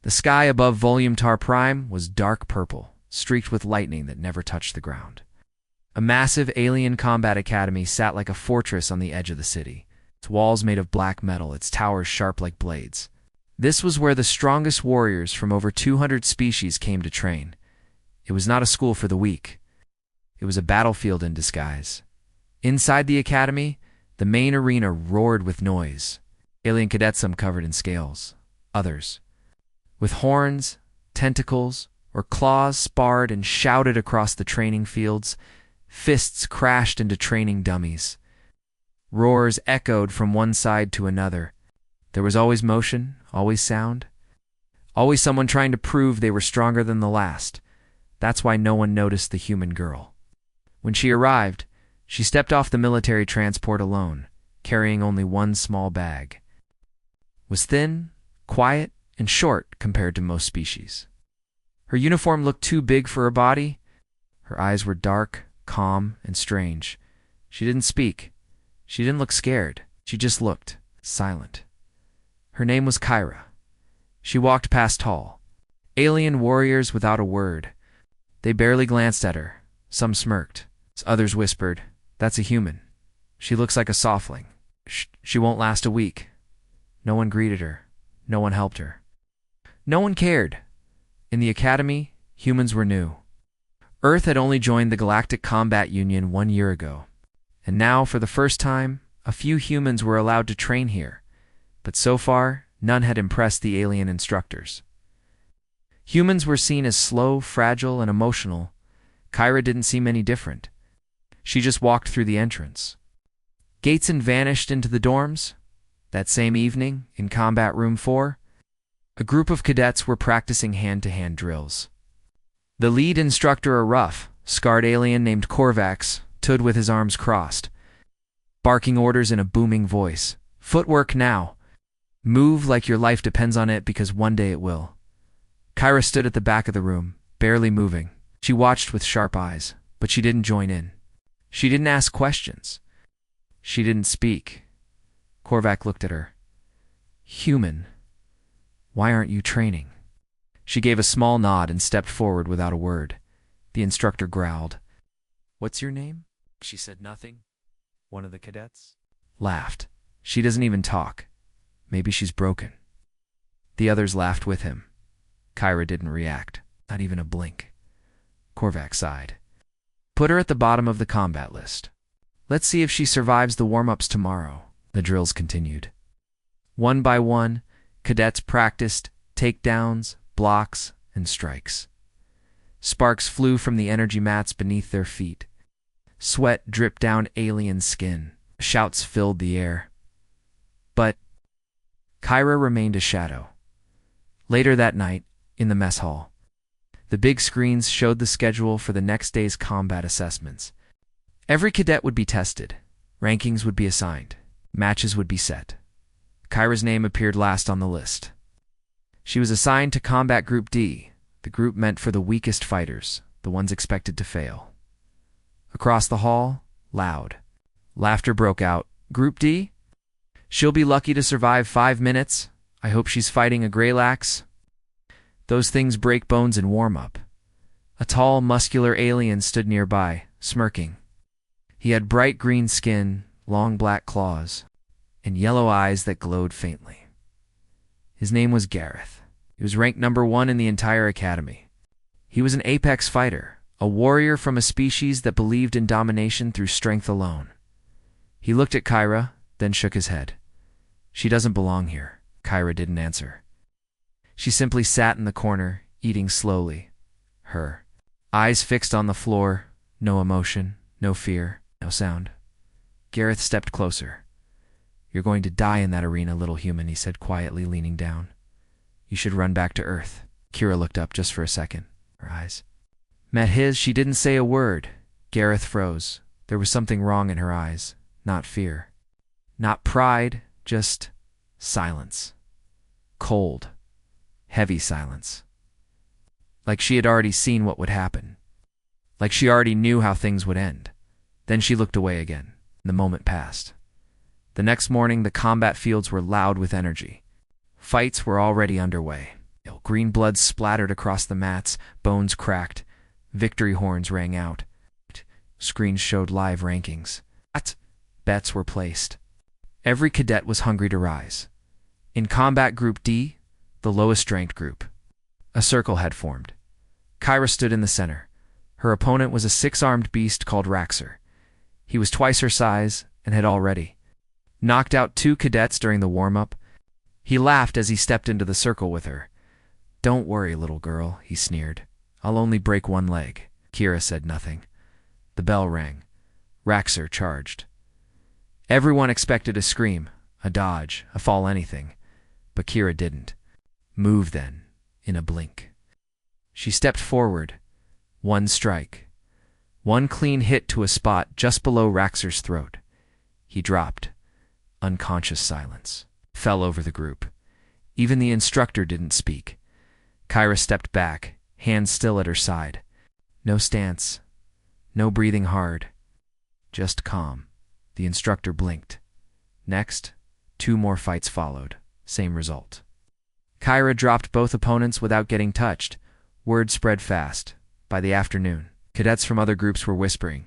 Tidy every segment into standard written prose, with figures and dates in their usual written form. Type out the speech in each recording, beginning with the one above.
The sky above Volumetar Prime was dark purple, streaked with lightning that never touched the ground. A massive alien combat academy sat like a fortress on the edge of the city, its walls made of black metal, its towers sharp like blades. This was where the strongest warriors from over 200 species came to train. It was not a school for the weak. It was a battlefield in disguise. Inside the academy, the main arena roared with noise. Alien cadets, some covered in scales, others with horns, tentacles, or claws, sparred and shouted across the training fields. Fists crashed into training dummies. Roars echoed from one side to another. There was always motion, always sound, always someone trying to prove they were stronger than the last. That's why no one noticed the human girl. When she arrived, she stepped off the military transport alone, carrying only one small bag. Was thin, quiet, and short compared to most species. Her uniform looked too big for her body. Her eyes were dark, calm, and strange. She didn't speak. She didn't look scared. She just looked silent. Her name was Kyra. She walked past tall alien warriors without a word. They barely glanced at her. Some smirked. Others whispered, "That's a human. She looks like a softling. She won't last a week." No one greeted her. No one helped her. No one cared. In the academy, humans were new. Earth had only joined the Galactic Combat Union 1 year ago. And now, for the first time, a few humans were allowed to train here. But so far, none had impressed the alien instructors. Humans were seen as slow, fragile, and emotional. Kyra didn't seem any different. She just walked through the entrance. Gateson vanished into the dorms. That same evening, in Combat Room 4, a group of cadets were practicing hand-to-hand drills. The lead instructor, a rough, scarred alien named Korvax, stood with his arms crossed, barking orders in a booming voice. "Footwork now. Move like your life depends on it, because one day it will." Kyra stood at the back of the room, barely moving. She watched with sharp eyes, but she didn't join in. She didn't ask questions. She didn't speak. Korvac looked at her. "Human, why aren't you training?" She gave a small nod and stepped forward without a word. The instructor growled. "What's your name?" She said nothing. One of the cadets laughed. "She doesn't even talk. Maybe she's broken." The others laughed with him. Kyra didn't react, not even a blink. Korvac sighed. "Put her at the bottom of the combat list. Let's see if she survives the warm-ups tomorrow." The drills continued. One by one, cadets practiced takedowns, blocks, and strikes. Sparks flew from the energy mats beneath their feet. Sweat dripped down alien skin. Shouts filled the air. But Kyra remained a shadow. Later that night, in the mess hall, the big screens showed the schedule for the next day's combat assessments. Every cadet would be tested. Rankings would be assigned. Matches would be set. Kyra's name appeared last on the list. She was assigned to Combat Group D, the group meant for the weakest fighters, the ones expected to fail. Across the hall, loud laughter broke out. "Group D? She'll be lucky to survive 5 minutes. I hope she's fighting a Greylax. Those things break bones in warm-up." A tall, muscular alien stood nearby, smirking. He had bright green skin, long black claws, and yellow eyes that glowed faintly. His name was Gareth. He was ranked number 1 in the entire academy. He was an apex fighter, a warrior from a species that believed in domination through strength alone. He looked at Kyra, then shook his head. "She doesn't belong here." Kyra didn't answer. She simply sat in the corner, eating slowly. Her eyes fixed on the floor, no emotion, no fear, no sound. Gareth stepped closer. "You're going to die in that arena, little human," he said quietly, leaning down. "You should run back to Earth." Kira looked up just for a second. Her eyes met his. She didn't say a word. Gareth froze. There was something wrong in her eyes. Not fear. Not pride, just silence. Cold, heavy silence. Like she had already seen what would happen. Like she already knew how things would end. Then she looked away again. The moment passed. The next morning, the combat fields were loud with energy. Fights were already underway. Green blood splattered across the mats, bones cracked. Victory horns rang out. Screens showed live rankings. Bets were placed. Every cadet was hungry to rise. In Combat Group D, the lowest-ranked group, a circle had formed. Kyra stood in the center. Her opponent was a six-armed beast called Raxer. He was twice her size and had already knocked out 2 cadets during the warm-up. He laughed as he stepped into the circle with her. "Don't worry, little girl," he sneered. "I'll only break 1 leg." Kira said nothing. The bell rang. Raxer charged. Everyone expected a scream, a dodge, a fall, anything. But Kira didn't. Move then, in a blink. She stepped forward. 1 strike. 1 clean hit to a spot just below Raxer's throat. He dropped. Unconscious silence fell over the group. Even the instructor didn't speak. Kyra stepped back, hands still at her side. No stance. No breathing hard. Just calm. The instructor blinked. Next, 2 more fights followed. Same result. Kyra dropped both opponents without getting touched. Word spread fast. By the afternoon, cadets from other groups were whispering.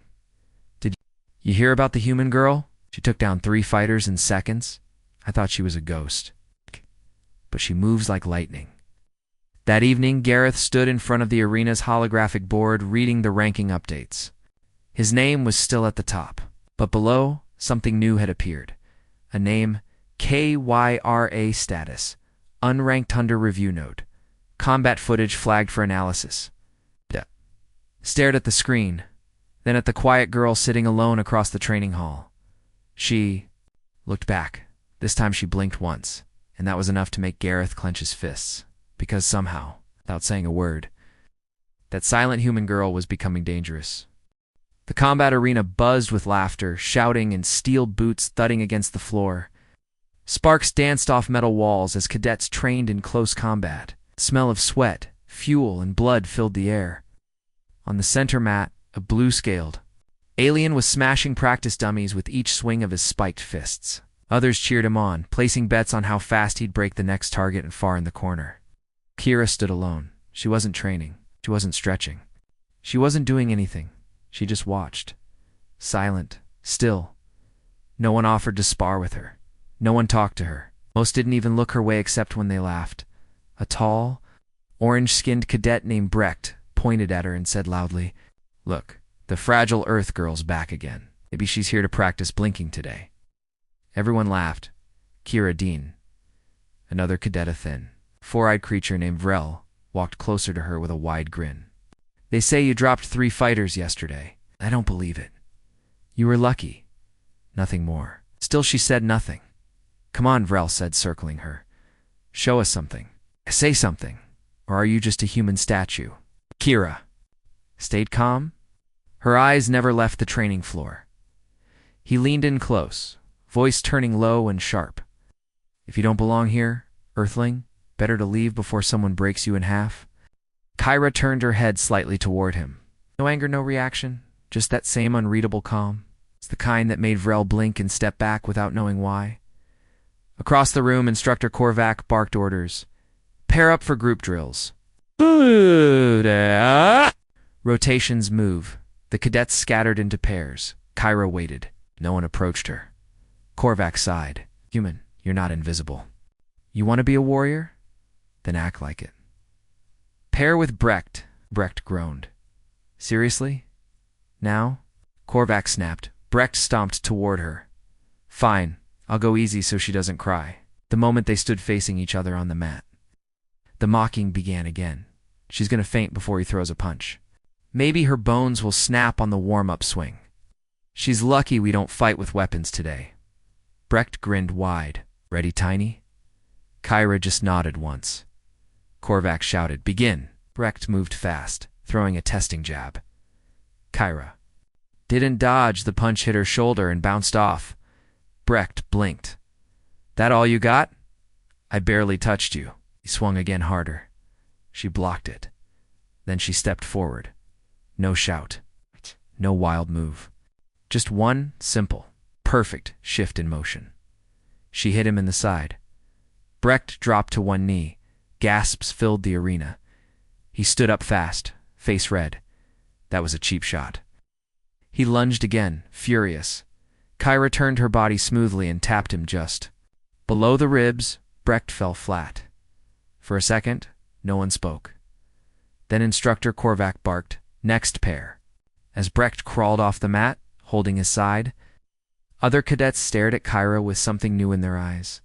"Did you hear about the human girl? She took down 3 fighters in seconds. I thought she was a ghost. But she moves like lightning." That evening, Gareth stood in front of the arena's holographic board reading the ranking updates. His name was still at the top, but below, something new had appeared. A name, KYRA status, unranked under review note, combat footage flagged for analysis. Stared at the screen, then at the quiet girl sitting alone across the training hall. She looked back. This time she blinked once, and that was enough to make Gareth clench his fists, because somehow, without saying a word, that silent human girl was becoming dangerous. The combat arena buzzed with laughter, shouting, and steel boots thudding against the floor. Sparks danced off metal walls as cadets trained in close combat. The smell of sweat, fuel, and blood filled the air. On the center mat, a blue-scaled alien was smashing practice dummies with each swing of his spiked fists. Others cheered him on, placing bets on how fast he'd break the next target and far in the corner. Kira stood alone. She wasn't training. She wasn't stretching. She wasn't doing anything. She just watched. Silent. Still. No one offered to spar with her. No one talked to her. Most didn't even look her way except when they laughed. A tall, orange-skinned cadet named Brecht pointed at her and said loudly, "Look, the fragile Earth girl's back again. Maybe she's here to practice blinking today." Everyone laughed. Kira Dean. Another cadet, a thin, four-eyed creature named Vrel, walked closer to her with a wide grin. "They say you dropped 3 fighters yesterday. I don't believe it. You were lucky. Nothing more." Still she said nothing. "Come on," Vrel said, circling her. "Show us something. Say something. Or are you just a human statue?" Kira stayed calm. Her eyes never left the training floor. He leaned in close, voice turning low and sharp. "If you don't belong here, Earthling, better to leave before someone breaks you in half." Kyra turned her head slightly toward him. No anger, no reaction, just that same unreadable calm. It's the kind that made Vrel blink and step back without knowing why. Across the room, Instructor Korvac barked orders. "Pair up for group drills." Rotations move. The cadets scattered into pairs. Kyra waited. No one approached her. Korvac sighed. "Human, you're not invisible. You want to be a warrior? Then act like it." "Pair with Brecht," Brecht groaned. "Seriously? Now?" Korvac snapped. Brecht stomped toward her. "Fine. I'll go easy so she doesn't cry." The moment they stood facing each other on the mat, the mocking began again. She's going to faint before he throws a punch. Maybe her bones will snap on the warm-up swing. She's lucky we don't fight with weapons today. Brecht grinned wide. "Ready, Tiny?" Kyra just nodded once. Korvac shouted, "Begin!" Brecht moved fast, throwing a testing jab. Kyra didn't dodge. The punch hit her shoulder and bounced off. Brecht blinked. "That all you got?" "I barely touched you." He swung again harder. She blocked it. Then she stepped forward. No shout. No wild move. Just one simple, perfect shift in motion. She hit him in the side. Brecht dropped to one knee, Gasps filled the arena. He stood up fast, face red. That was a cheap shot. He lunged again, furious. Kyra turned her body smoothly and tapped him just below the ribs. Brecht fell flat. For a second, no one spoke. Then Instructor Korvac barked, "Next pair." As Brecht crawled off the mat, holding his side, other cadets stared at Kyra with something new in their eyes.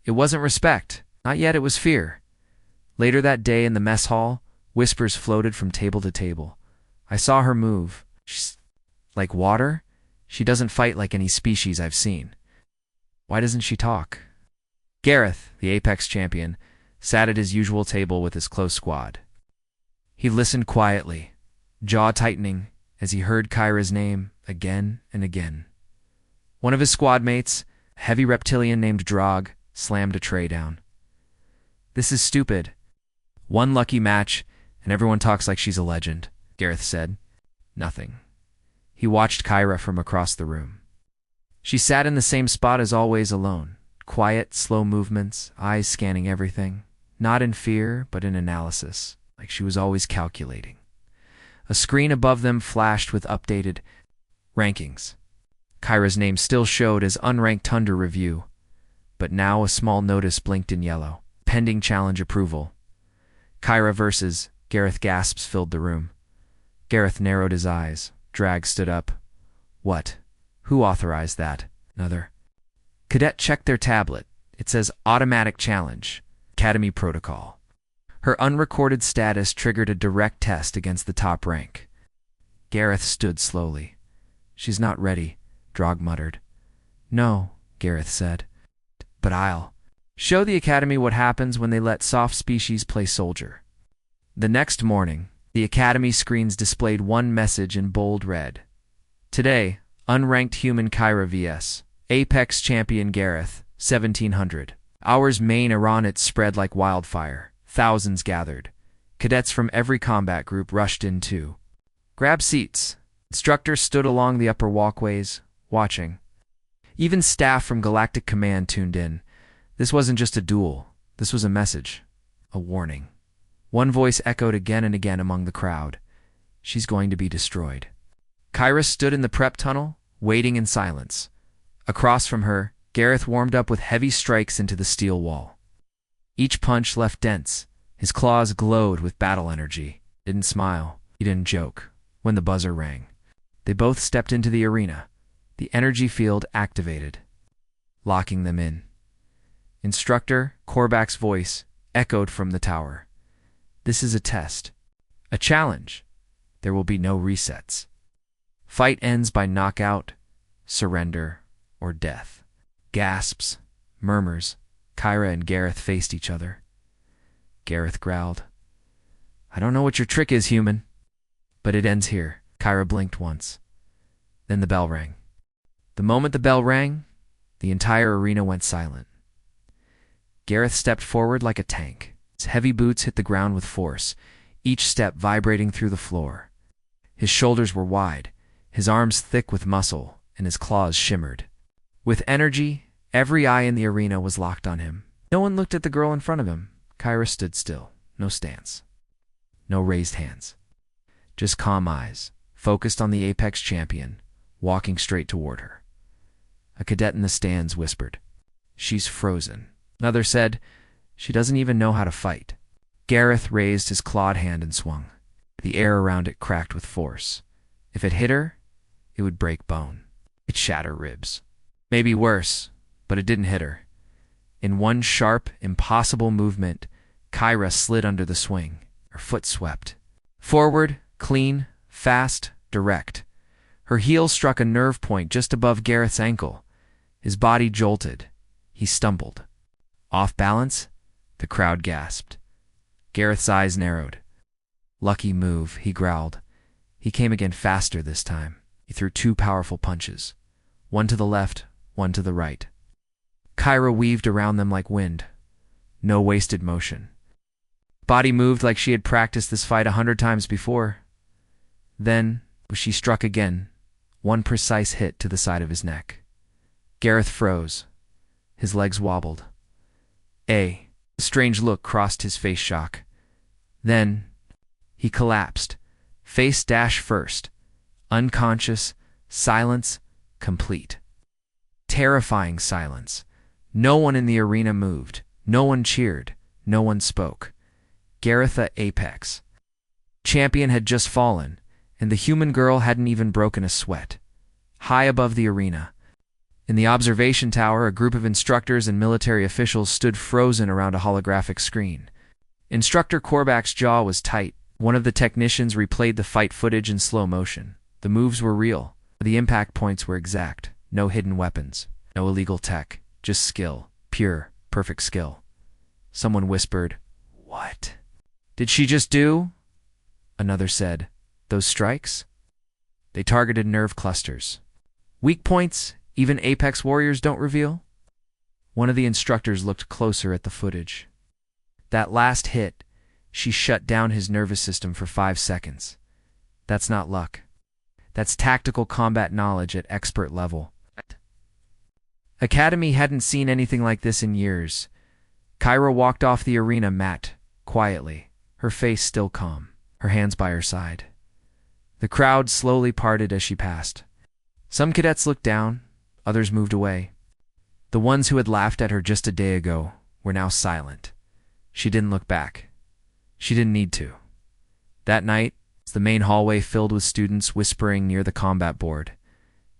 It wasn't respect. Not yet, it was fear. Later that day in the mess hall, whispers floated from table to table. "I saw her move. She's like water. She doesn't fight like any species I've seen. Why doesn't she talk?" Gareth, the Apex champion, sat at his usual table with his close squad. He listened quietly, jaw tightening, as he heard Kyra's name again and again. One of his squad mates, a heavy reptilian named Drog, slammed a tray down. "This is stupid. One lucky match, and everyone talks like she's a legend," Gareth said. Nothing. He watched Kyra from across the room. She sat in the same spot as always, alone. Quiet, slow movements, eyes scanning everything. Not in fear, but in analysis, like she was always calculating. A screen above them flashed with updated rankings. Kyra's name still showed as unranked under review, but now a small notice blinked in yellow. Pending challenge approval. Kyra versus Gareth. Gasps filled the room. Gareth narrowed his eyes. Drag stood up. "What? Who authorized that?" Another. Cadet checked their tablet. It says automatic challenge. Academy protocol. Her unrecorded status triggered a direct test against the top rank. Gareth stood slowly. "She's not ready," Drog muttered. "No," Gareth said. "But I'll show the Academy what happens when they let soft species play soldier." The next morning, the Academy screens displayed one message in bold red. "Today, unranked human Kyra vs. Apex champion Gareth, 1700. Hours main Iran." Spread like wildfire. Thousands gathered. Cadets from every combat group rushed in too. "Grab seats." Instructors stood along the upper walkways, watching. Even staff from Galactic Command tuned in. This wasn't just a duel. This was a message. A warning. One voice echoed again and again among the crowd. "She's going to be destroyed." Kyra stood in the prep tunnel, waiting in silence. Across from her, Gareth warmed up with heavy strikes into the steel wall. Each punch left dents. His claws glowed with battle energy. He didn't smile. He didn't joke. When the buzzer rang, they both stepped into the arena. The energy field activated, locking them in. Instructor Korbak's voice echoed from the tower. "This is a test. A challenge. There will be no resets. Fight ends by knockout, surrender, or death." Gasps, murmurs. Kyra and Gareth faced each other. Gareth growled, "I don't know what your trick is, human." "But it ends here." Kyra blinked once. Then the bell rang. The moment the bell rang, the entire arena went silent. Gareth stepped forward like a tank. His heavy boots hit the ground with force, each step vibrating through the floor. His shoulders were wide, his arms thick with muscle, and his claws shimmered. With energy, every eye in the arena was locked on him. No one looked at the girl in front of him. Kyra stood still. No stance. No raised hands. Just calm eyes, focused on the Apex champion, walking straight toward her. A cadet in the stands whispered, "She's frozen." Another said, "She doesn't even know how to fight." Gareth raised his clawed hand and swung. The air around it cracked with force. If it hit her, it would break bone. It'd shatter ribs. Maybe worse, but it didn't hit her. In one sharp, impossible movement, Kyra slid under the swing. Her foot swept. Forward, clean, fast, direct. Her heel struck a nerve point just above Gareth's ankle. His body jolted. He stumbled. Off balance, the crowd gasped. Gareth's eyes narrowed. "Lucky move," he growled. He came again faster this time. He threw two powerful punches. One to the left, one to the right. Kyra weaved around them like wind. No wasted motion. Body moved like she had practiced this fight 100 times before. Then, she struck again, one precise hit to the side of his neck. Gareth froze. His legs wobbled. His A strange look crossed his face shock. Then he collapsed, face dash first, unconscious, silence complete. Terrifying silence. No one in the arena moved. No one cheered. No one spoke. Garetha Apex Champion had just fallen, and the human girl hadn't even broken a sweat. High above the arena, in the observation tower, a group of instructors and military officials stood frozen around a holographic screen. Instructor Korbach's jaw was tight. One of the technicians replayed the fight footage in slow motion. The moves were real. The impact points were exact. No hidden weapons. No illegal tech. Just skill. Pure, perfect skill. Someone whispered, "What did she just do?" Another said, "Those strikes? They targeted nerve clusters. Weak points even Apex warriors don't reveal?" One of the instructors looked closer at the footage. That last hit, she shut down his nervous system for 5 seconds. That's not luck. That's tactical combat knowledge at expert level. Academy hadn't seen anything like this in years. Kyra walked off the arena mat, quietly, her face still calm, her hands by her side. The crowd slowly parted as she passed. Some cadets looked down, others moved away. The ones who had laughed at her just a day ago were now silent. She didn't look back. She didn't need to. That night, the main hallway filled with students whispering near the combat board.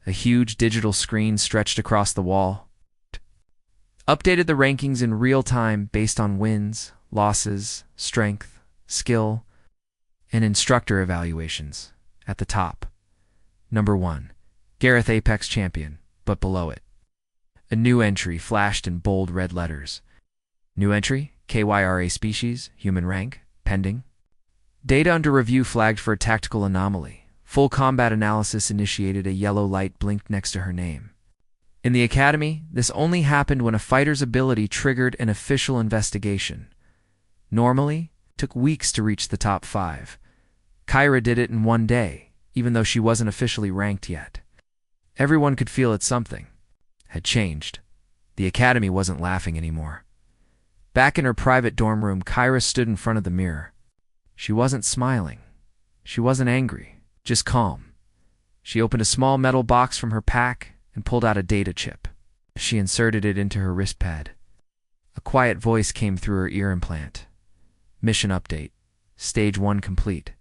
A huge digital screen stretched across the wall. Updated the rankings in real time based on wins, losses, strength, skill, and instructor evaluations. At the top, number 1, Gareth Apex Champion, but below it, a new entry flashed in bold red letters. New entry, KYRA species, human rank, pending. Data under review flagged for a tactical anomaly. Full combat analysis initiated. A yellow light blinked next to her name. In the Academy, this only happened when a fighter's ability triggered an official investigation. Normally, it took weeks to reach the top 5. Kyra did it in 1 day, even though she wasn't officially ranked yet. Everyone could feel that something had changed. The Academy wasn't laughing anymore. Back in her private dorm room, Kyra stood in front of the mirror. She wasn't smiling. She wasn't angry, just calm. She opened a small metal box from her pack and pulled out a data chip. She inserted it into her wrist pad. A quiet voice came through her ear implant. Mission update. Stage 1 complete.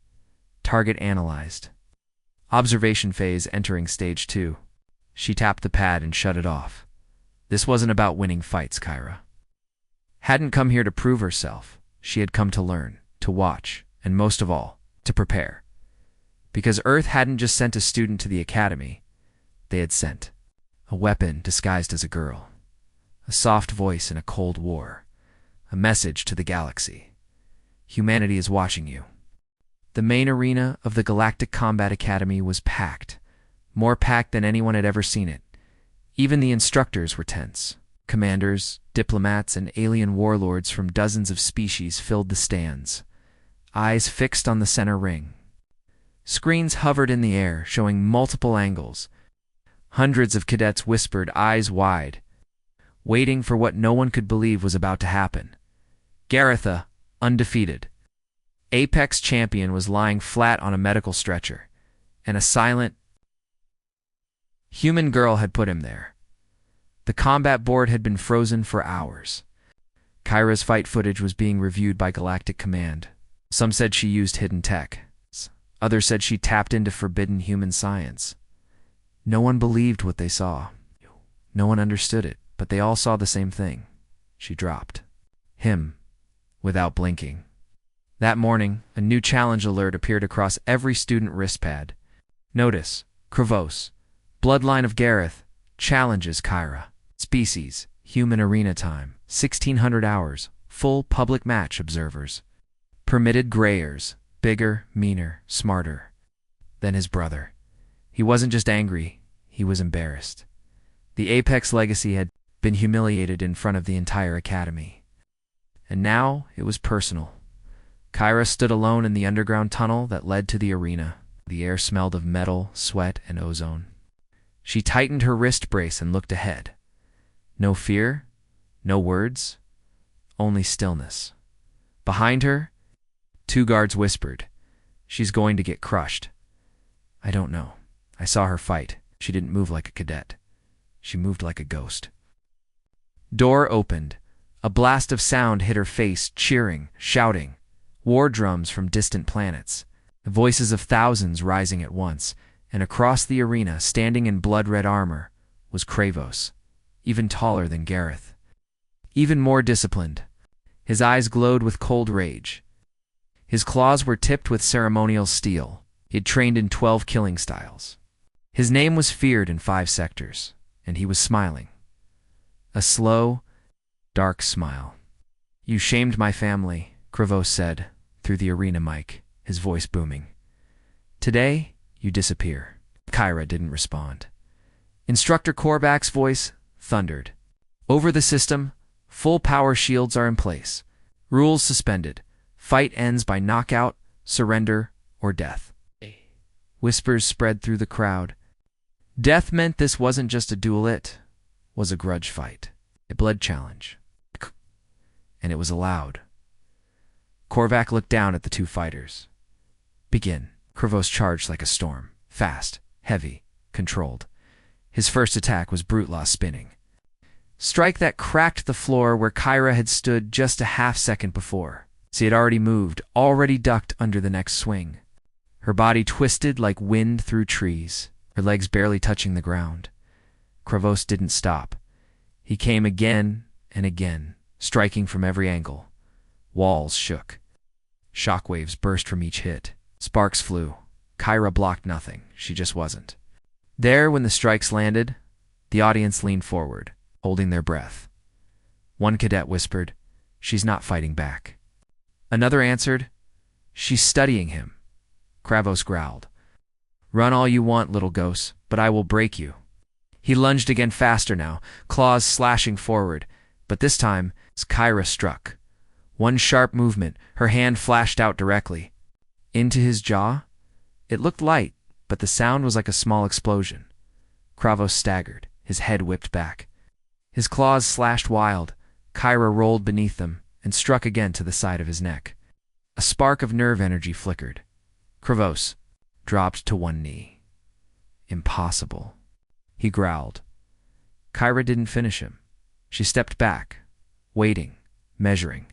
Target analyzed. Observation phase entering Stage 2. She tapped the pad and shut it off. This wasn't about winning fights, Kyra hadn't come here to prove herself. She had come to learn, to watch, and most of all, to prepare. Because Earth hadn't just sent a student to the Academy. They had sent a weapon disguised as a girl. A soft voice in a cold war. A message to the galaxy. Humanity is watching you. The main arena of the Galactic Combat Academy was packed. More packed than anyone had ever seen it. Even the instructors were tense. Commanders, diplomats, and alien warlords from dozens of species filled the stands. Eyes fixed on the center ring. Screens hovered in the air, showing multiple angles. Hundreds of cadets whispered, eyes wide, waiting for what no one could believe was about to happen. Garetha, undefeated. Apex Champion was lying flat on a medical stretcher, and a silent human girl had put him there. The combat board had been frozen for hours. Kyra's fight footage was being reviewed by Galactic Command. Some said she used hidden tech. Others said she tapped into forbidden human science. No one believed what they saw. No one understood it, but they all saw the same thing. She dropped him without blinking. That morning, a new challenge alert appeared across every student wristpad. Notice, Kravos, bloodline of Gareth, challenges Kyra. Species, human arena time, 1600 hours, full public match observers. Permitted grayers, bigger, meaner, smarter than his brother. He wasn't just angry, he was embarrassed. The Apex legacy had been humiliated in front of the entire Academy. And now it was personal. Kyra stood alone in the underground tunnel that led to the arena. The air smelled of metal, sweat, and ozone. She tightened her wrist brace and looked ahead. No fear, no words, only stillness. Behind her, two guards whispered, "She's going to get crushed." "I don't know. I saw her fight. She didn't move like a cadet. She moved like a ghost." Door opened. A blast of sound hit her face, cheering, shouting. War drums from distant planets. The voices of thousands rising at once, and across the arena, standing in blood-red armor, was Kravos, even taller than Gareth. Even more disciplined. His eyes glowed with cold rage. His claws were tipped with ceremonial steel. He had trained in 12 killing styles. His name was feared in 5 sectors, and he was smiling. A slow, dark smile. "You shamed my family," Kravos said, through the arena mic, his voice booming. "Today, you disappear." Kyra didn't respond. Instructor Korbak's voice thundered. "Over the system, full power shields are in place. Rules suspended. Fight ends by knockout, surrender, or death." Whispers spread through the crowd. Death meant this wasn't just a duel, it was a grudge fight, a blood challenge. And it was allowed. Korvac looked down at the two fighters. "Begin." Kravos charged like a storm, fast, heavy, controlled. His first attack was brute law spinning. Strike that cracked the floor where Kyra had stood just a half-second before. She had already moved, already ducked under the next swing. Her body twisted like wind through trees, her legs barely touching the ground. Kravos didn't stop. He came again and again, striking from every angle. Walls shook. Shockwaves burst from each hit. Sparks flew. Kyra blocked nothing. She just wasn't. There, when the strikes landed, the audience leaned forward, holding their breath. One cadet whispered, "She's not fighting back." Another answered, "She's studying him." Kravos growled, "Run all you want, little ghost, but I will break you." He lunged again, faster now, claws slashing forward, but this time Kyra struck. One sharp movement, her hand flashed out directly. Into his jaw? It looked light, but the sound was like a small explosion. Kravos staggered, his head whipped back. His claws slashed wild. Kyra rolled beneath them and struck again to the side of his neck. A spark of nerve energy flickered. Kravos dropped to one knee. "Impossible," he growled. Kyra didn't finish him. She stepped back, waiting, measuring,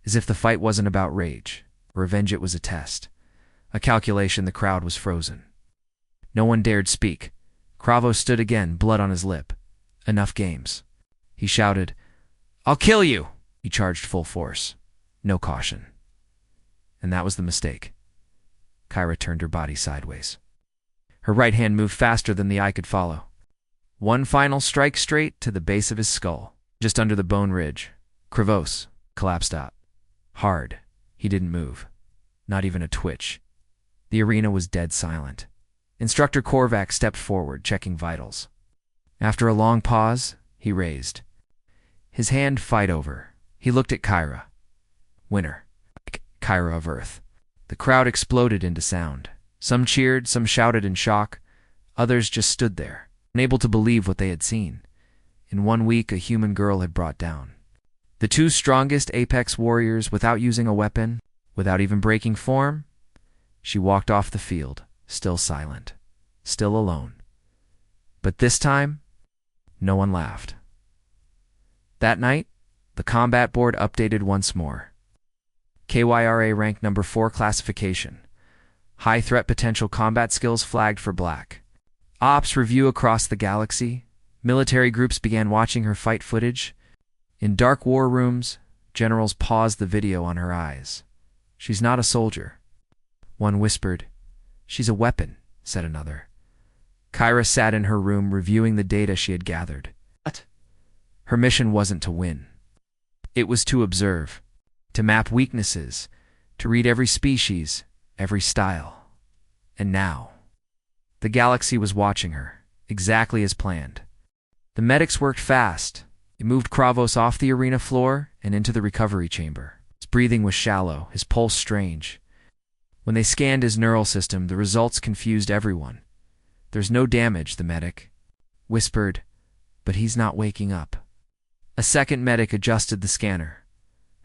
as if the fight wasn't about rage. Revenge, it was a test. A calculation. The crowd was frozen. No one dared speak. Kravos stood again, blood on his lip. Enough games. He shouted, "I'll kill you!" He charged full force. No caution. And that was the mistake. Kyra turned her body sideways. Her right hand moved faster than the eye could follow. One final strike straight to the base of his skull, just under the bone ridge. Kravos collapsed out. Hard. He didn't move. Not even a twitch. The arena was dead silent. Instructor Korvac stepped forward, checking vitals. After a long pause, he raised. His hand fight over. He looked at Kyra. Winner. Kyra of Earth. The crowd exploded into sound. Some cheered, some shouted in shock. Others just stood there, unable to believe what they had seen. In 1 week, a human girl had brought down the two strongest Apex warriors without using a weapon, without even breaking form. She walked off the field, still silent, still alone. But this time, no one laughed. That night, the combat board updated once more. KYRA ranked number 4 classification. High threat potential combat skills flagged for black. Ops review across the galaxy. Military groups began watching her fight footage. In dark war rooms, generals paused the video on her eyes. She's not a soldier. One whispered. She's a weapon, said another. Kyra sat in her room reviewing the data she had gathered. What? Her mission wasn't to win. It was to observe, to map weaknesses, to read every species, every style. And now, the galaxy was watching her, exactly as planned. The medics worked fast. They moved Kravos off the arena floor and into the recovery chamber. His breathing was shallow, his pulse strange. When they scanned his neural system, the results confused everyone. There's no damage, the medic whispered, but he's not waking up. A second medic adjusted the scanner.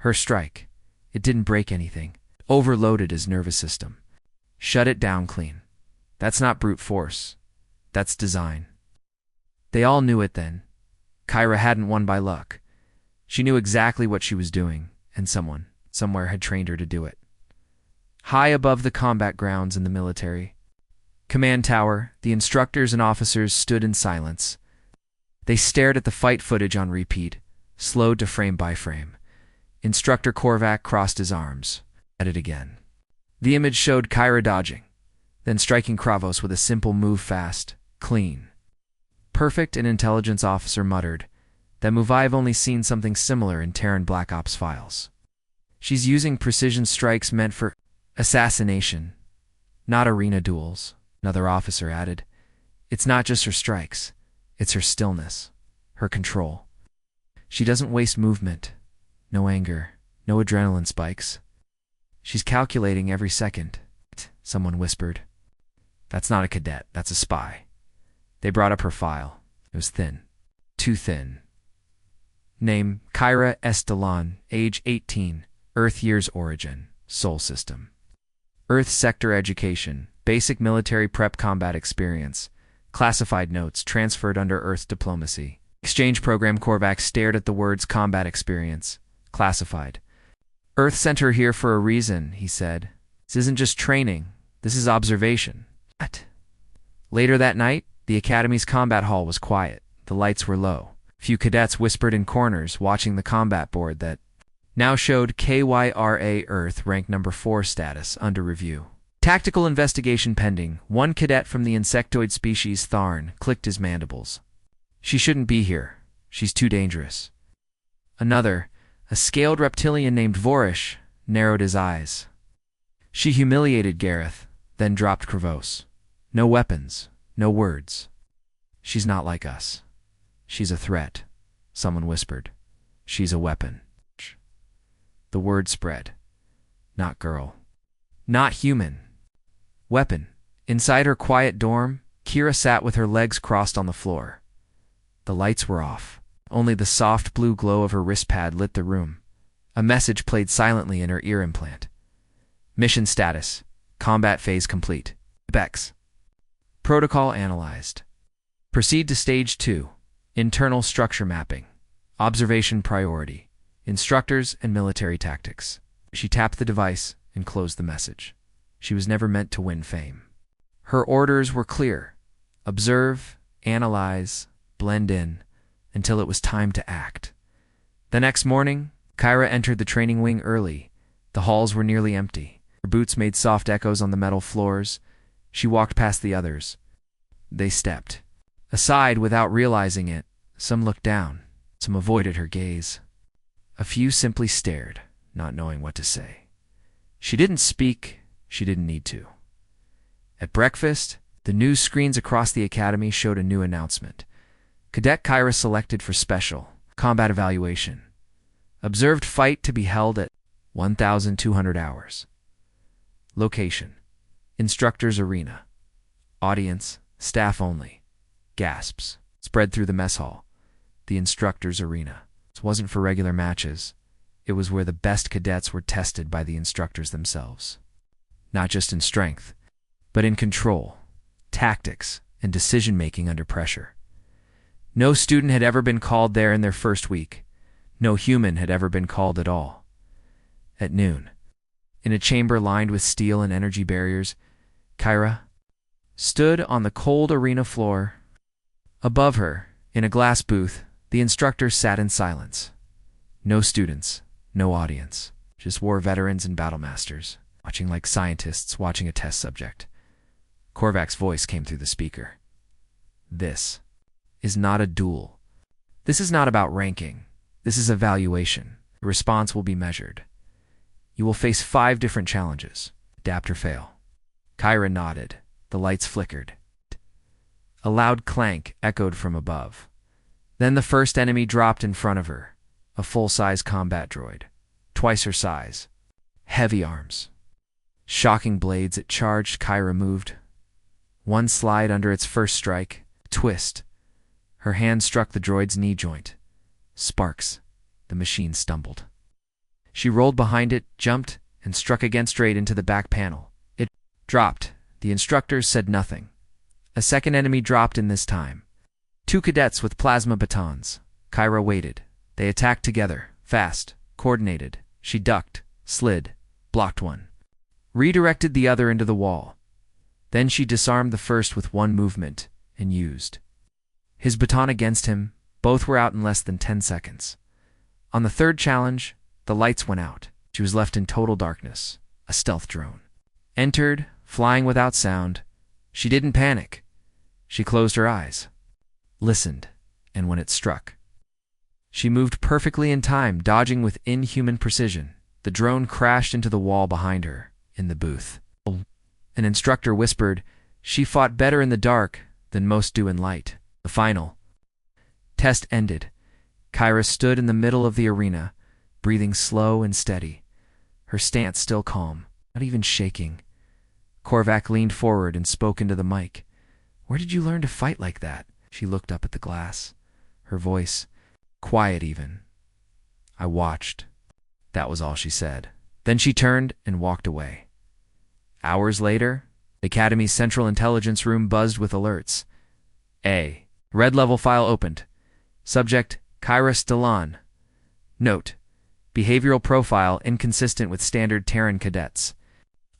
Her strike. It didn't break anything. Overloaded his nervous system. Shut it down clean. That's not brute force. That's design. They all knew it then. Kyra hadn't won by luck. She knew exactly what she was doing, and someone, somewhere had trained her to do it. High above the combat grounds in the military command tower, the instructors and officers stood in silence. They stared at the fight footage on repeat, slowed to frame by frame. Instructor Korvac crossed his arms. At it again. The image showed Kyra dodging, then striking Kravos with a simple move fast, clean. Perfect, an intelligence officer muttered. That move, I've only seen something similar in Terran Black Ops files. She's using precision strikes meant for assassination, not arena duels, another officer added. It's not just her strikes, it's her stillness, her control. She doesn't waste movement, no anger, no adrenaline spikes. She's calculating every second, someone whispered. That's not a cadet, that's a spy. They brought up her file. It was thin. Too thin. Name, Kyra Estelon, age 18, Earth years origin, Sol system. Earth sector education, basic military prep combat experience, classified notes transferred under Earth diplomacy. Exchange program. Korvac stared at the words combat experience, classified. Earth sent her here for a reason, he said. This isn't just training, this is observation. What? Later that night, the Academy's combat hall was quiet. The lights were low. Few cadets whispered in corners, watching the combat board that now showed KYRA Earth rank number 4 status under review. Tactical investigation pending. One cadet from the insectoid species Tharn clicked his mandibles. She shouldn't be here. She's too dangerous. Another, a scaled reptilian named Vorish, narrowed his eyes. She humiliated Gareth, then dropped Kravos. No weapons, no words. She's not like us. She's a threat, someone whispered. She's a weapon. The word spread. Not girl. Not human. Weapon. Inside her quiet dorm, Kira sat with her legs crossed on the floor. The lights were off. Only the soft blue glow of her wrist pad lit the room. A message played silently in her ear implant. Mission status. Combat phase complete. Bex. Protocol analyzed. Proceed to Stage 2. Internal structure mapping. Observation priority. Instructors and military tactics. She tapped the device and closed the message. She was never meant to win fame. Her orders were clear. Observe, analyze, blend in, until it was time to act. The next morning, Kyra entered the training wing early. The halls were nearly empty. Her boots made soft echoes on the metal floors. She walked past the others. They stepped aside without realizing it. Some looked down. Some avoided her gaze. A few simply stared, not knowing what to say. She didn't speak. She didn't need to. At breakfast, the news screens across the academy showed a new announcement. Cadet Kyra selected for special combat evaluation. Observed fight to be held at 1,200 hours. Location: Instructors Arena. Audience: staff only. Gasps spread through the mess hall. The Instructors Arena. This wasn't for regular matches. It was where the best cadets were tested by the instructors themselves. Not just in strength, but in control, tactics, and decision-making under pressure. No student had ever been called there in their first week. No human had ever been called at all. At noon, in a chamber lined with steel and energy barriers, Kyra stood on the cold arena floor. Above her, in a glass booth, the instructors sat in silence. No students, no audience, just war veterans and battle masters, watching like scientists watching a test subject. Korvac's voice came through the speaker. This is not a duel. This is not about ranking. This is evaluation. The response will be measured. You will face 5 different challenges. Adapt or fail. Kyra nodded. The lights flickered. A loud clank echoed from above. Then the first enemy dropped in front of her. A full-size combat droid. Twice her size. Heavy arms. Shocking blades. It charged. Kyra moved. One slide under its first strike. Twist. Her hand struck the droid's knee joint. Sparks. The machine stumbled. She rolled behind it, jumped, and struck again straight into the back panel. It dropped. The instructors said nothing. A second enemy dropped in this time. 2 cadets with plasma batons. Kyra waited. They attacked together, fast, coordinated. She ducked, slid, blocked one, redirected the other into the wall. Then she disarmed the first with one movement and used his baton against him. Both were out in less than 10 seconds. On the third challenge, the lights went out. She was left in total darkness. A stealth drone entered, flying without sound. She didn't panic. She closed her eyes, listened, and when it struck, she moved perfectly in time, dodging with inhuman precision. The drone crashed into the wall behind her, in the booth. An instructor whispered, "She fought better in the dark than most do in light." The final test ended. Kyra stood in the middle of the arena, breathing slow and steady, her stance still calm, not even shaking. Korvac leaned forward and spoke into the mic. "Where did you learn to fight like that?" She looked up at the glass, her voice quiet even. "I watched." That was all she said. Then she turned and walked away. Hours later, the Academy's Central Intelligence Room buzzed with alerts. A red level file opened. Subject, Kyra Stellan. Note, behavioral profile inconsistent with standard Terran cadets.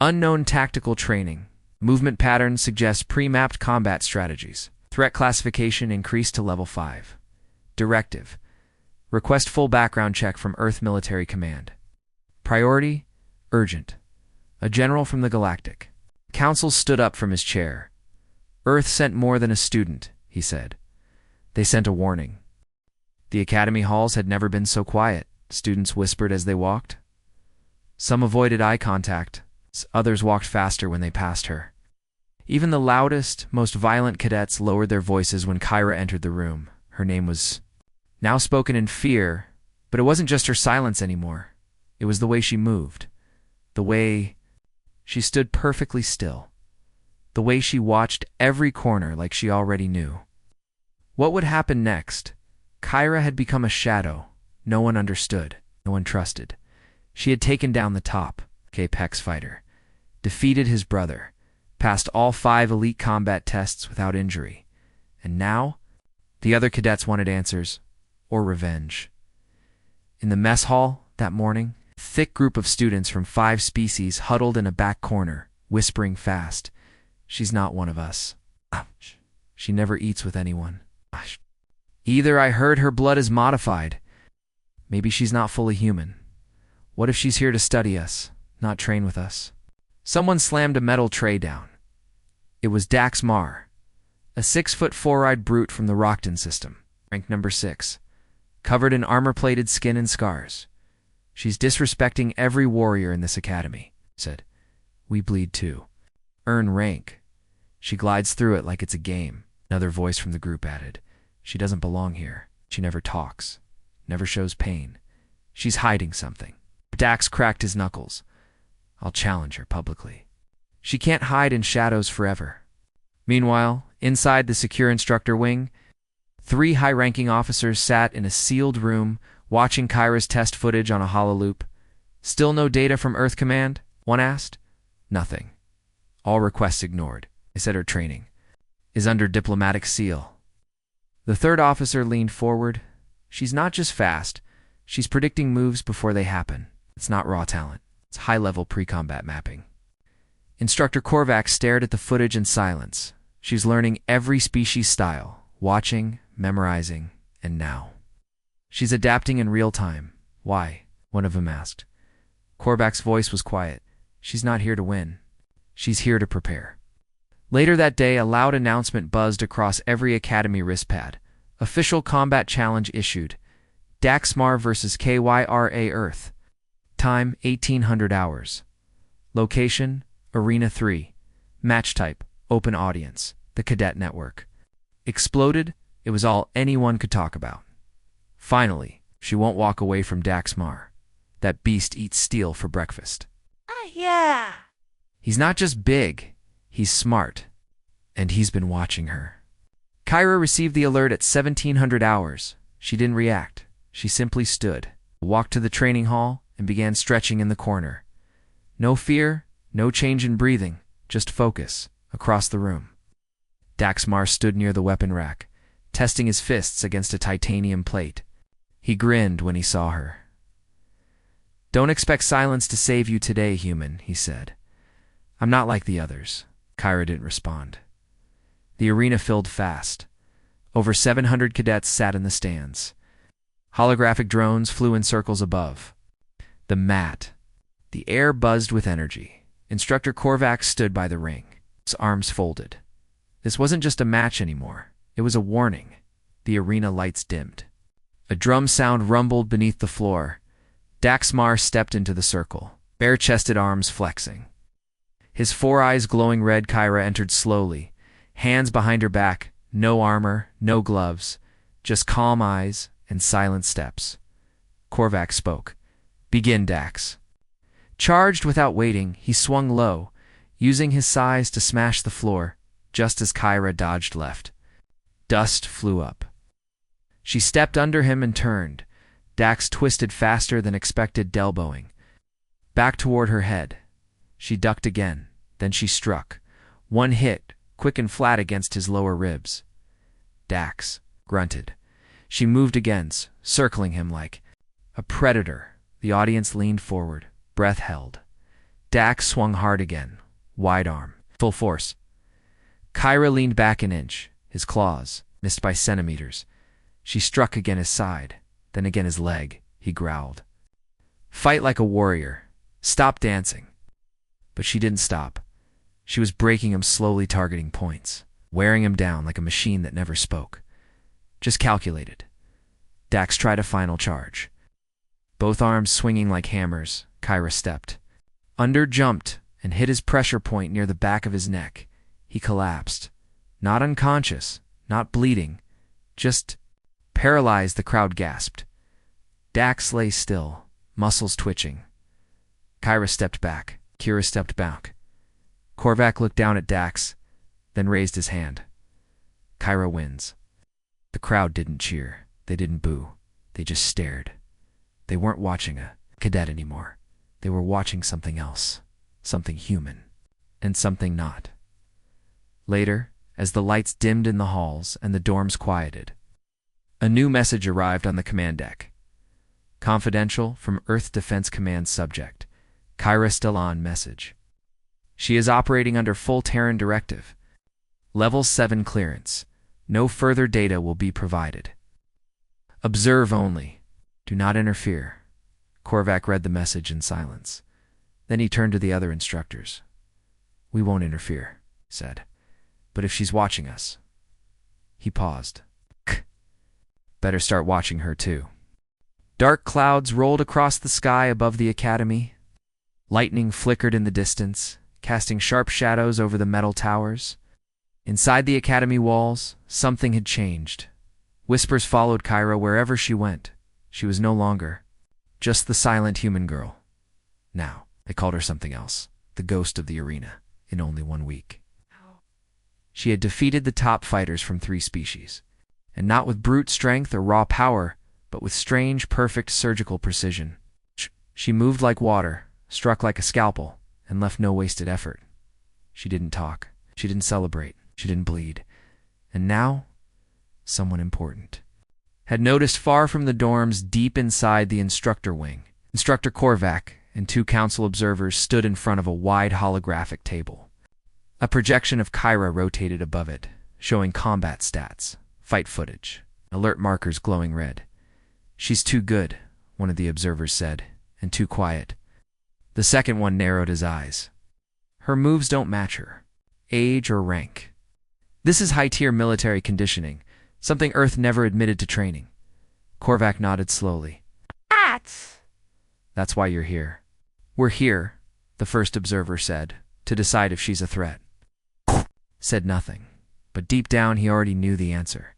Unknown tactical training. Movement patterns suggest pre-mapped combat strategies. Threat classification increased to level 5. Directive. Request full background check from Earth Military Command. Priority, urgent. A general from the Galactic. Council stood up from his chair. Earth sent more than a student, he said. They sent a warning. The Academy halls had never been so quiet. Students whispered as they walked. Some avoided eye contact. Others walked faster when they passed her. Even the loudest, most violent cadets lowered their voices when Kyra entered the room. Her name was now spoken in fear, but it wasn't just her silence anymore. It was the way she moved. The way she stood perfectly still. The way she watched every corner like she already knew. What would happen next? Kyra had become a shadow. No one understood. No one trusted. She had taken down the top, Apex fighter, defeated his brother, passed all 5 elite combat tests without injury. And now, the other cadets wanted answers, or revenge. In the mess hall that morning, a thick group of students from 5 species huddled in a back corner, whispering fast. "She's not one of us. She never eats with anyone. Either I heard her blood is modified. Maybe she's not fully human. What if she's here to study us, not train with us?" Someone slammed a metal tray down. It was Dax Mar, a 6'4" brute from the Rockton system, ranked number 6, covered in armor-plated skin and scars. "She's disrespecting every warrior in this academy," said. "We bleed too. Earn rank. She glides through it like it's a game," another voice from the group added. "She doesn't belong here. She never talks, never shows pain. She's hiding something." Dax cracked his knuckles. "I'll challenge her publicly. She can't hide in shadows forever." Meanwhile, inside the secure instructor wing, 3 high-ranking officers sat in a sealed room watching Kyra's test footage on a hololoop. "Still no data from Earth Command?" one asked. "Nothing. All requests ignored. They said her training is under diplomatic seal." The third officer leaned forward. "She's not just fast. She's predicting moves before they happen. It's not raw talent. It's high-level pre-combat mapping." Instructor Korvac stared at the footage in silence. She's learning every species style, watching, memorizing, and now she's adapting in real time. "Why?" one of them asked. Korvac's voice was quiet. "She's not here to win. She's here to prepare." Later that day, a loud announcement buzzed across every Academy wristpad. Official combat challenge issued. Daxmar vs. KYRA Earth. Time, 1800 hours. Location, Arena 3. Match type, open audience, the Cadet Network. Exploded, it was all anyone could talk about. Finally, she won't walk away from Daxmar. That beast eats steel for breakfast. Yeah. He's not just big, he's smart. And he's been watching her. Kyra received the alert at 1700 hours. She didn't react. She simply stood, walked to the training hall, and began stretching in the corner. No fear, no change in breathing, just focus, across the room. Daxmar stood near the weapon rack, testing his fists against a titanium plate. He grinned when he saw her. "Don't expect silence to save you today, human," he said. "I'm not like the others." Kyra didn't respond. The arena filled fast. Over 700 cadets sat in the stands. Holographic drones flew in circles above. The air buzzed with energy. Instructor Korvac stood by the ring, his arms folded. This wasn't just a match anymore. It was a warning. The arena lights dimmed. A drum sound rumbled beneath the floor. Daxmar stepped into the circle, bare-chested arms flexing. His four eyes glowing red. Kyra entered slowly, hands behind her back, no armor, no gloves, just calm eyes and silent steps. Korvac spoke. "Begin, Dax." Charged without waiting, he swung low, using his size to smash the floor, just as Kyra dodged left. Dust flew up. She stepped under him and turned. Dax twisted faster than expected, elbowing. Back toward her head. She ducked again, then she struck. One hit, quick and flat against his lower ribs. Dax grunted. She moved again, circling him like a predator. The audience leaned forward, breath held. Dax swung hard again, wide arm, full force. Kyra leaned back an inch, his claws missed by centimeters. She struck again his side, then again his leg. He growled. "Fight like a warrior. Stop dancing." But she didn't stop. She was breaking him slowly, targeting points, wearing him down like a machine that never spoke. Just calculated. Dax tried a final charge. Both arms swinging like hammers, Kyra stepped. Under jumped and hit his pressure point near the back of his neck. He collapsed. Not unconscious, not bleeding, just paralyzed. The crowd gasped. Dax lay still, muscles twitching. Kyra stepped back. Kira stepped back. Korvac looked down at Dax, then raised his hand. Kyra wins. The crowd didn't cheer. They didn't boo. They just stared. They weren't watching a cadet anymore. They were watching something else, something human, and something not. Later, as the lights dimmed in the halls and the dorms quieted, a new message arrived on the command deck. Confidential from Earth Defense Command subject. Kyra still on message. She is operating under full Terran directive. Level 7 clearance. No further data will be provided. Observe only. Do not interfere. Korvac read the message in silence. Then he turned to the other instructors. "We won't interfere," he said. "But if she's watching us..." He paused. Better start watching her too. Dark clouds rolled across the sky above the academy. Lightning flickered in the distance, casting sharp shadows over the metal towers. Inside the academy walls, something had changed. Whispers followed Kyra wherever she went. She was no longer just the silent human girl. Now, they called her something else, the ghost of the arena, in only 1 week. She had defeated the top fighters from 3 species, and not with brute strength or raw power, but with strange, perfect surgical precision. She moved like water, struck like a scalpel, and left no wasted effort. She didn't talk. She didn't celebrate. She didn't bleed. And now, someone important had noticed far from the dorms deep inside the instructor wing. Instructor Korvac and 2 council observers stood in front of a wide holographic table. A projection of Kyra rotated above it, showing combat stats, fight footage, alert markers glowing red. "She's too good," one of the observers said, "and too quiet." The second one narrowed his eyes. "Her moves don't match her age or rank. This is high-tier military conditioning, something Earth never admitted to training." Korvac nodded slowly. "That's why you're here." "We're here," the first observer said, "to decide if she's a threat." Said nothing, but deep down he already knew the answer.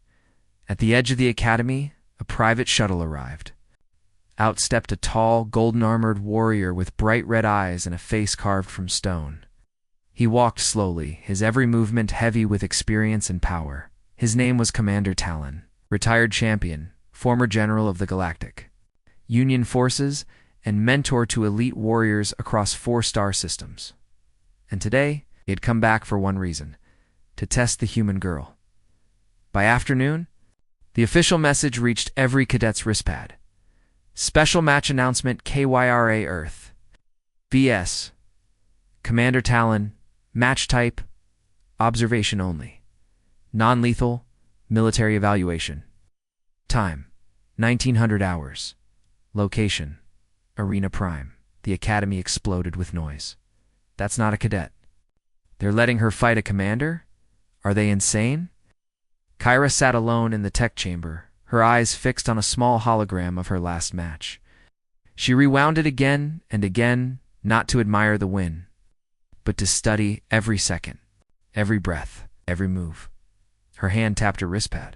At the edge of the academy, a private shuttle arrived. Out stepped a tall, golden-armored warrior with bright red eyes and a face carved from stone. He walked slowly, his every movement heavy with experience and power. His name was Commander Talon, retired champion, former general of the Galactic Union Forces, and mentor to elite warriors across 4-star systems. And today, he had come back for one reason: to test the human girl. By afternoon, the official message reached every cadet's wristpad. Special match announcement: KYRA Earth. VS. Commander Talon. Match type: observation only. Non-lethal. Military evaluation. Time: 1900 hours. Location: Arena Prime. The Academy exploded with noise. That's not a cadet. They're letting her fight a commander? Are they insane? Kyra sat alone in the tech chamber, her eyes fixed on a small hologram of her last match. She rewound it again and again, not to admire the win, but to study every second, every breath, every move. Her hand tapped her wristpad.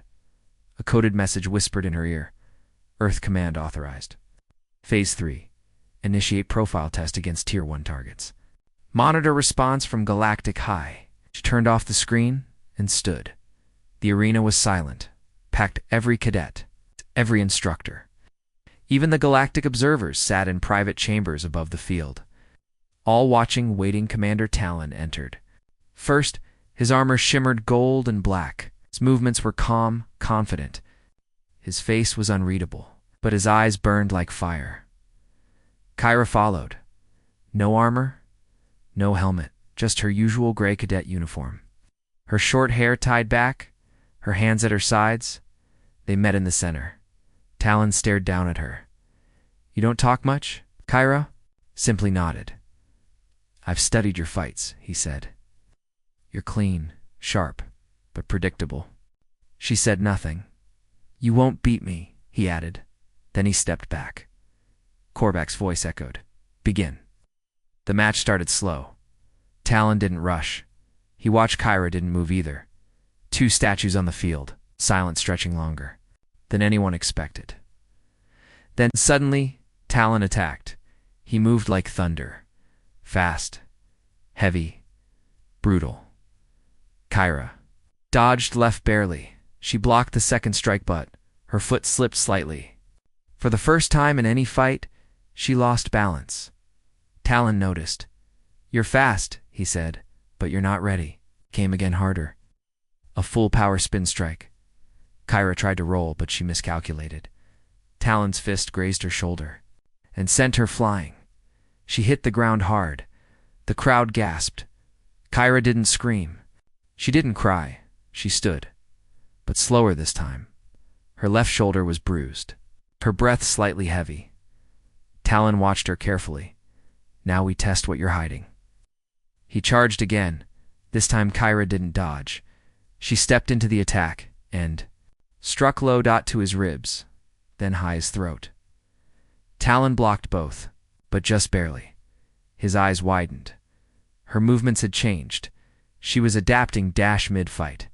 A coded message whispered in her ear: Earth Command authorized. Phase 3. Initiate profile test against Tier 1 targets. Monitor response from Galactic High. She turned off the screen and stood. The arena was silent, packed every cadet, every instructor. Even the galactic observers sat in private chambers above the field, all watching waiting Commander Talon entered. First, his armor shimmered gold and black. His movements were calm, confident. His face was unreadable, but his eyes burned like fire. Kyra followed. No armor, no helmet, just her usual gray cadet uniform. Her short hair tied back, her hands at her sides. They met in the center. Talon stared down at her. You don't talk much, Kyra? Simply nodded. I've studied your fights, he said. You're clean, sharp, but predictable. She said nothing. You won't beat me, he added. Then he stepped back. Korvac's voice echoed. Begin. The match started slow. Talon didn't rush. He watched Kyra didn't move either. 2 statues on the field, silence stretching longer than anyone expected. Then suddenly, Talon attacked. He moved like thunder. Fast, heavy, brutal. Kyra dodged left barely. She blocked the second strike, but her foot slipped slightly. For the first time in any fight, she lost balance. Talon noticed. You're fast, he said, but you're not ready. Came again harder. A full power spin strike. Kyra tried to roll, but she miscalculated. Talon's fist grazed her shoulder and sent her flying. She hit the ground hard. The crowd gasped. Kyra didn't scream. She didn't cry. She stood, but slower this time. Her left shoulder was bruised, her breath slightly heavy. Talon watched her carefully. Now we test what you're hiding. He charged again. This time Kyra didn't dodge. She stepped into the attack and struck low to his ribs, then high his throat. Talon blocked both, but just barely. His eyes widened. Her movements had changed. She was adapting dash mid-fight.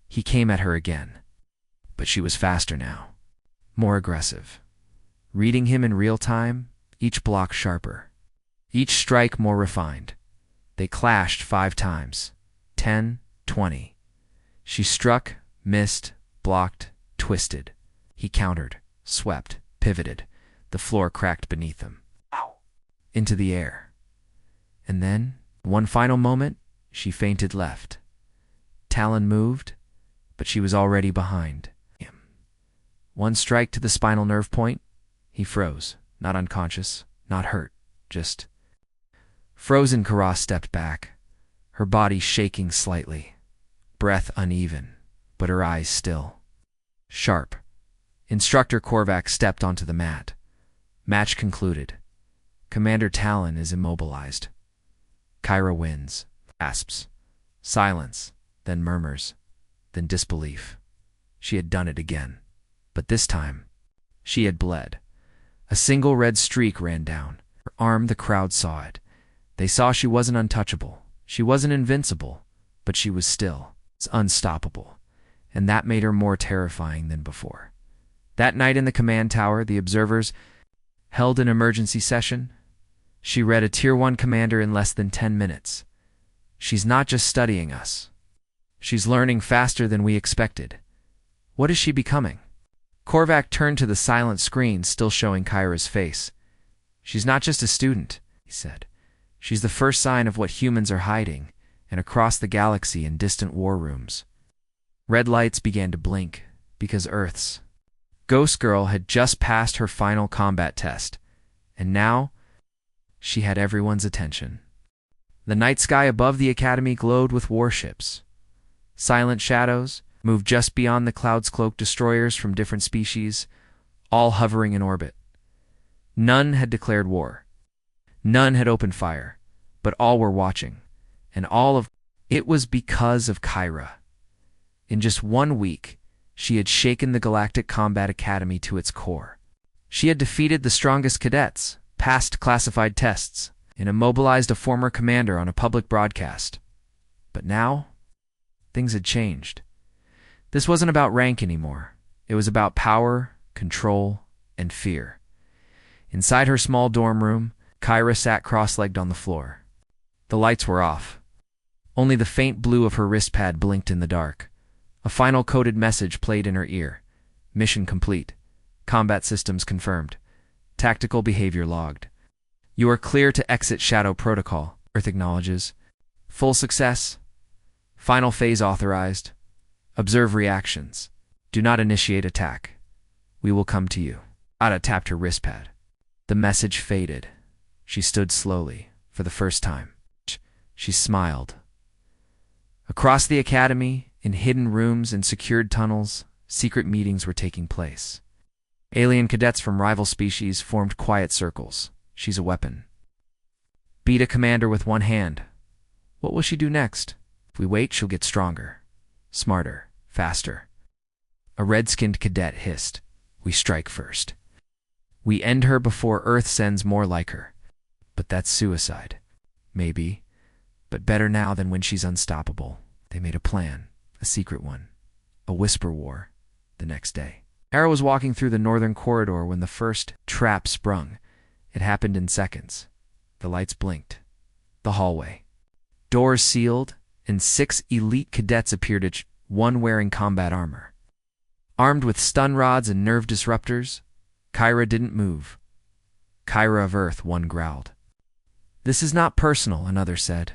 He came at her again. But she was faster now, more aggressive. Reading him in real time, each block sharper, each strike more refined. They clashed 5 times, 10, 20. She struck, missed, blocked, twisted. He countered, swept, pivoted. The floor cracked beneath him. Ow! Into the air. And then, one final moment, she feinted left. Talon moved, but she was already behind him. One strike to the spinal nerve point. He froze, not unconscious, not hurt, just frozen. Kyra stepped back, her body shaking slightly, breath uneven, but her eyes still. Sharp. Instructor Korvac stepped onto the mat. Match concluded. Commander Talon is immobilized. Kyra wins. Gasps. Silence. Then murmurs. Then disbelief. She had done it again. But this time, she had bled. A single red streak ran down her arm. The crowd saw it. They saw she wasn't untouchable. She wasn't invincible, but she was still unstoppable. And that made her more terrifying than before. That night in the command tower, the observers held an emergency session. She read a Tier 1 commander in less than 10 minutes. She's not just studying us. She's learning faster than we expected. What is she becoming? Korvac turned to the silent screen, still showing Kyra's face. She's not just a student, he said. She's the first sign of what humans are hiding, and across the galaxy in distant war rooms. Red lights began to blink, because Earth's Ghost Girl had just passed her final combat test, and now she had everyone's attention. The night sky above the Academy glowed with warships. Silent shadows moved just beyond the cloud's cloaked destroyers from different species, all hovering in orbit. None had declared war. None had opened fire, but all were watching, and it was because of Kyra. In just 1 week, she had shaken the Galactic Combat Academy to its core. She had defeated the strongest cadets, passed classified tests, and immobilized a former commander on a public broadcast. But now, things had changed. This wasn't about rank anymore. It was about power, control, and fear. Inside her small dorm room, Kyra sat cross-legged on the floor. The lights were off. Only the faint blue of her wrist pad blinked in the dark. A final coded message played in her ear. Mission complete. Combat systems confirmed. Tactical behavior logged. You are clear to exit Shadow Protocol, Earth acknowledges. Full success. Final phase authorized. Observe reactions. Do not initiate attack. We will come to you. Ada tapped her wrist pad. The message faded. She stood slowly, for the first time. She smiled. Across the Academy, in hidden rooms and secured tunnels, secret meetings were taking place. Alien cadets from rival species formed quiet circles. She's a weapon. Beat a commander with one hand. What will she do next? If we wait, she'll get stronger, smarter, faster. A red-skinned cadet hissed. We strike first. We end her before Earth sends more like her. But that's suicide. Maybe. But better now than when she's unstoppable. They made a plan. A secret one. A whisper war. The next day. Ara was walking through the northern corridor when the first trap sprung. It happened in seconds. The lights blinked. The hallway. Doors sealed, and 6 elite cadets appeared, one wearing combat armor. Armed with stun rods and nerve disruptors, Kyra didn't move. Kyra of Earth, one growled. This is not personal, another said.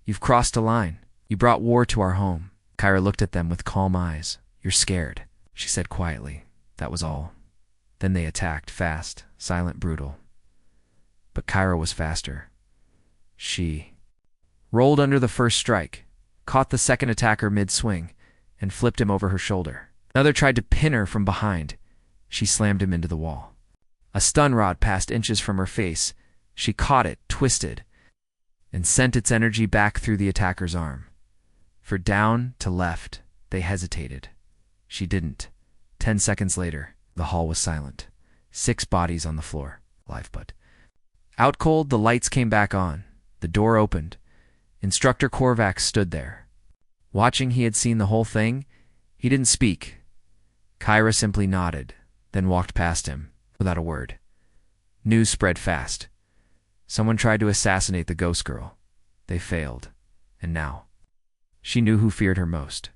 You've crossed a line. You brought war to our home. Kyra looked at them with calm eyes. You're scared, she said quietly. That was all. Then they attacked, fast, silent, brutal. But Kyra was faster. She rolled under the first strike, caught the second attacker mid-swing, and flipped him over her shoulder. Another tried to pin her from behind. She slammed him into the wall. A stun rod passed inches from her face. She caught it, twisted, and sent its energy back through the attacker's arm. For down to left, they hesitated. She didn't. 10 seconds later, the hall was silent. 6 bodies on the floor, live but. Out cold, the lights came back on. The door opened. Instructor Korvac stood there. Watching, he had seen the whole thing. He didn't speak. Kyra simply nodded, then walked past him, without a word. News spread fast. Someone tried to assassinate the Ghost Girl. They failed. And now, she knew who feared her most.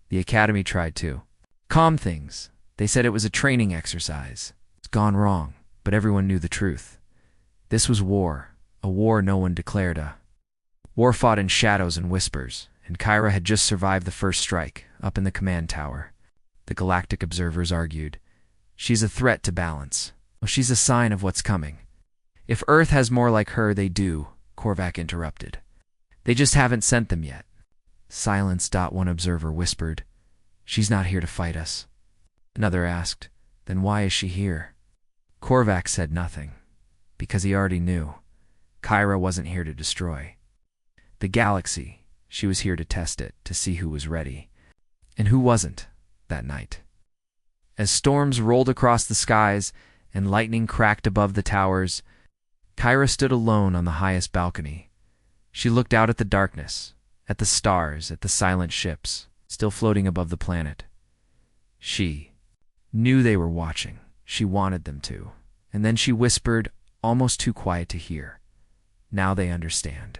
The Academy tried to calm things. They said it was a training exercise. It's gone wrong, but everyone knew the truth. This was war, a war no one declared a. War fought in shadows and whispers, and Kyra had just survived the first strike, up in the command tower. The galactic observers argued. She's a threat to balance. Well, she's a sign of what's coming. If Earth has more like her, they do, Korvac interrupted. They just haven't sent them yet. Silence. One observer whispered. She's not here to fight us. Another asked, then why is she here? Korvac said nothing, because he already knew. Kyra wasn't here to destroy the galaxy. She was here to test it, to see who was ready, and who wasn't, that night. As storms rolled across the skies and lightning cracked above the towers, Kyra stood alone on the highest balcony. She looked out at the darkness, at the stars, at the silent ships, still floating above the planet. She knew they were watching. She wanted them to. And then she whispered, almost too quiet to hear. Now they understand.